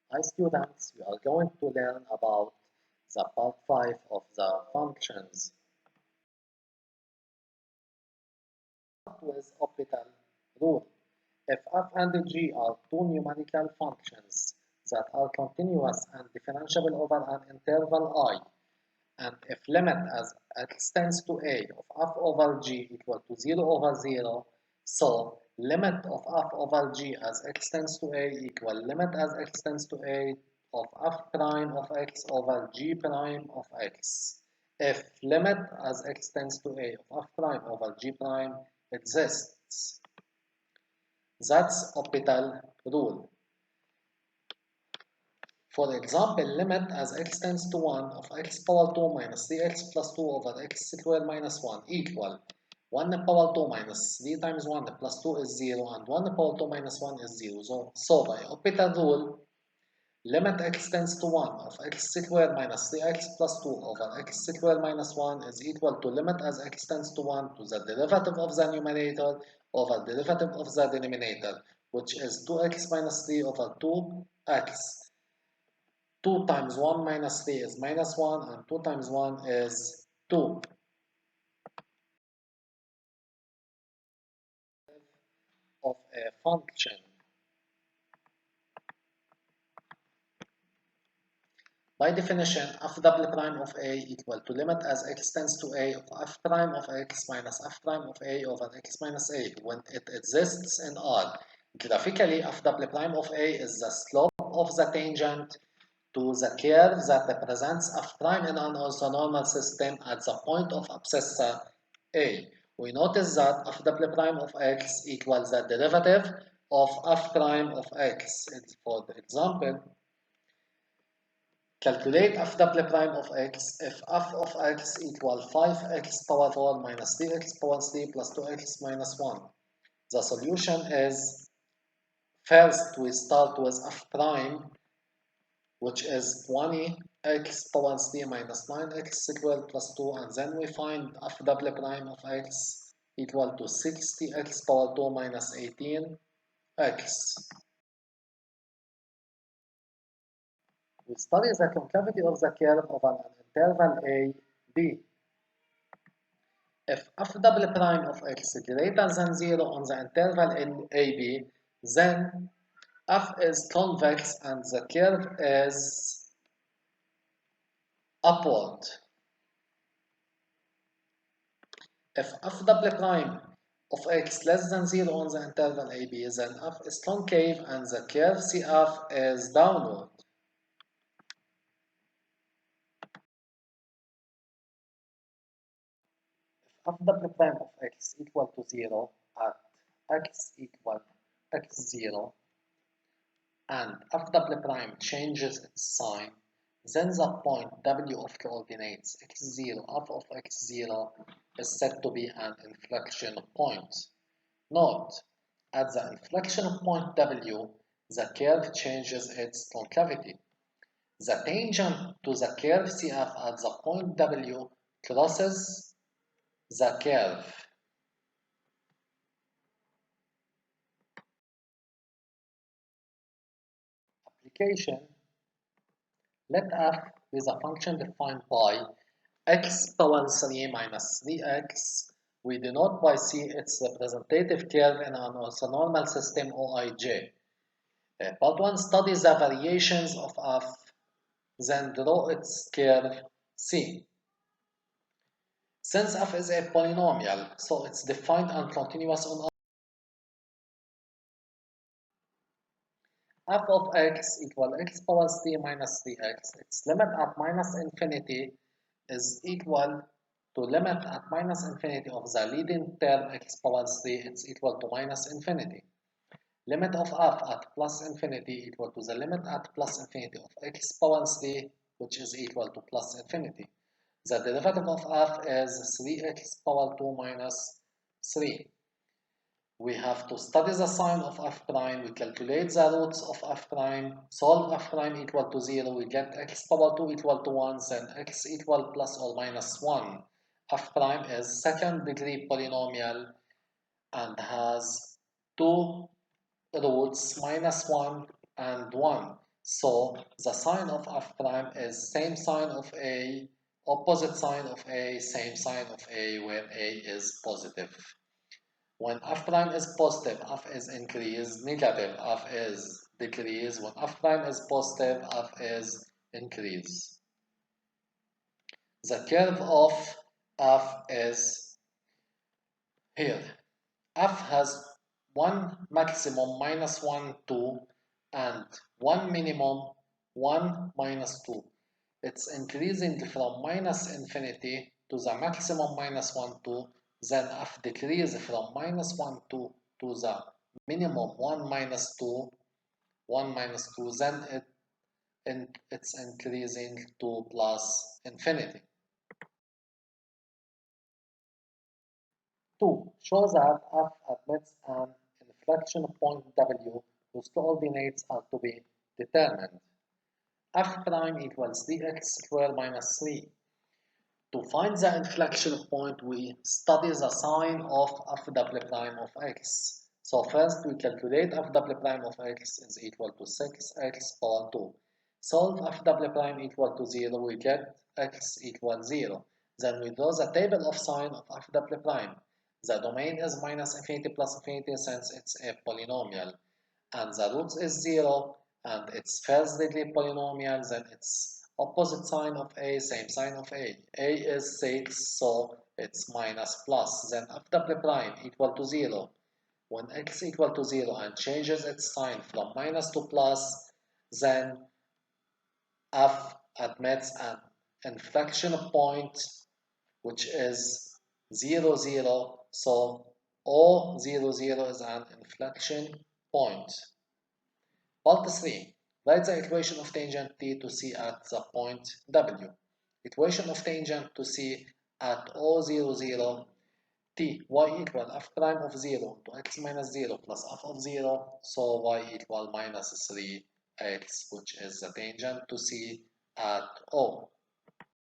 Hi students, we are going to learn about the part 5 of the functions. Start with orbital rule. If f and g are two numerical functions that are continuous and differentiable over an interval I, and if limit as x tends to a of f over g equal to 0 over 0, so limit of f over g as x tends to a equal limit as x tends to a of f prime of x over g prime of x. If limit as x tends to a of f prime over g prime exists. That's orbital rule. For example, limit as x tends to 1 of x power 2 minus 3x plus 2 over x squared minus 1 equal 1 power 2 minus 3 times 1 plus 2 is 0 and 1 power 2 minus 1 is 0. So by orbital rule, limit x tends to 1 of x squared minus 3x plus 2 over x squared minus 1 is equal to limit as x tends to 1 to the derivative of the numerator over derivative of the denominator, which is 2x minus 3 over 2x. 2 times 1 minus 3 is minus 1 and 2 times 1 is 2. Of a function. By definition, f double prime of a equal to limit as x tends to a of f prime of x minus f prime of a over x minus a when it exists in R. Graphically, f double prime of a is the slope of the tangent to the curve that represents f prime in an orthonormal system at the point of abscissa a. We notice that f double prime of x equals the derivative of f prime of x. For example, calculate f double prime of x if f of x equal 5x power 4 minus 3x power 3 plus 2x minus 1. The solution is, first we start with f prime, which is 20x power 3 minus 9x squared plus 2, and then we find f double prime of x equal to 60x power 2 minus 18x. We study the concavity of the curve over an interval a, b. If f double prime of x greater than 0 on the interval in ab, then f is convex and the curve is upward. If f double prime of x less than 0 on the interval ab, then f is concave and the curve cf is downward. If f double prime of x equal to 0 at x equal x0 and f double prime changes its sign, then the point w of coordinates x0 f of x0 is said to be an inflection point. Note, at the inflection point w, the curve changes its concavity. The tangent to the curve CF at the point w crosses the curve. Application. Let f be the function defined by x power 3 minus 3x. We denote by c its representative curve in an orthonormal system OIJ. Part 1 studies the variations of f, then draw its curve c. Since f is a polynomial, so it's defined and continuous on f of x equal x power 3 minus 3x. Its limit at minus infinity is equal to limit at minus infinity of the leading term x power 3. It's equal to minus infinity. Limit of f at plus infinity equal to the limit at plus infinity of x power 3, which is equal to plus infinity. The derivative of f is 3x power 2 minus 3. We have to study the sign of f prime, we calculate the roots of f prime, solve f prime equal to 0, we get x power 2 equal to 1, then x equal plus or minus 1. F prime is second degree polynomial and has two roots, minus 1 and 1. So the sign of f prime is same sign of a, opposite sign of a, same sign of a, where a is positive. When f prime is positive, f is increase, negative, f is decrease. When f prime is positive, f is increase. The curve of f is here. F has one maximum minus 1, 2, and one minimum 1 minus 2. It's increasing from minus infinity to the maximum minus 1, 2. Then F decrease from minus 1, 2 to the minimum 1 minus 2, 1 minus 2. Then it's increasing to plus infinity. 2. Show that f admits an inflection point W whose coordinates are to be determined. F prime equals dx squared minus 3. To find the inflection point, we study the sign of f double prime of x. So first we calculate f double prime of x is equal to 6x power 2. Solve f double prime equal to 0, we get x equals 0. Then we draw the table of sign of f double prime. The domain is minus infinity plus infinity since it's a polynomial. And the roots is 0 and it's first degree polynomial, then it's opposite sign of a, same sign of a. A is 6, so it's minus plus. Then f double prime equal to 0. When x equal to 0 and changes its sign from minus to plus, then f admits an inflection point which is 0, 0. So O 0, 0 is an inflection point. Part 3. Write the equation of tangent T to C at the point W. Equation of tangent to C at O 0, 0. T, y equal f prime of 0 to x minus 0 plus f of 0. So y equal minus 3x, which is the tangent to C at O.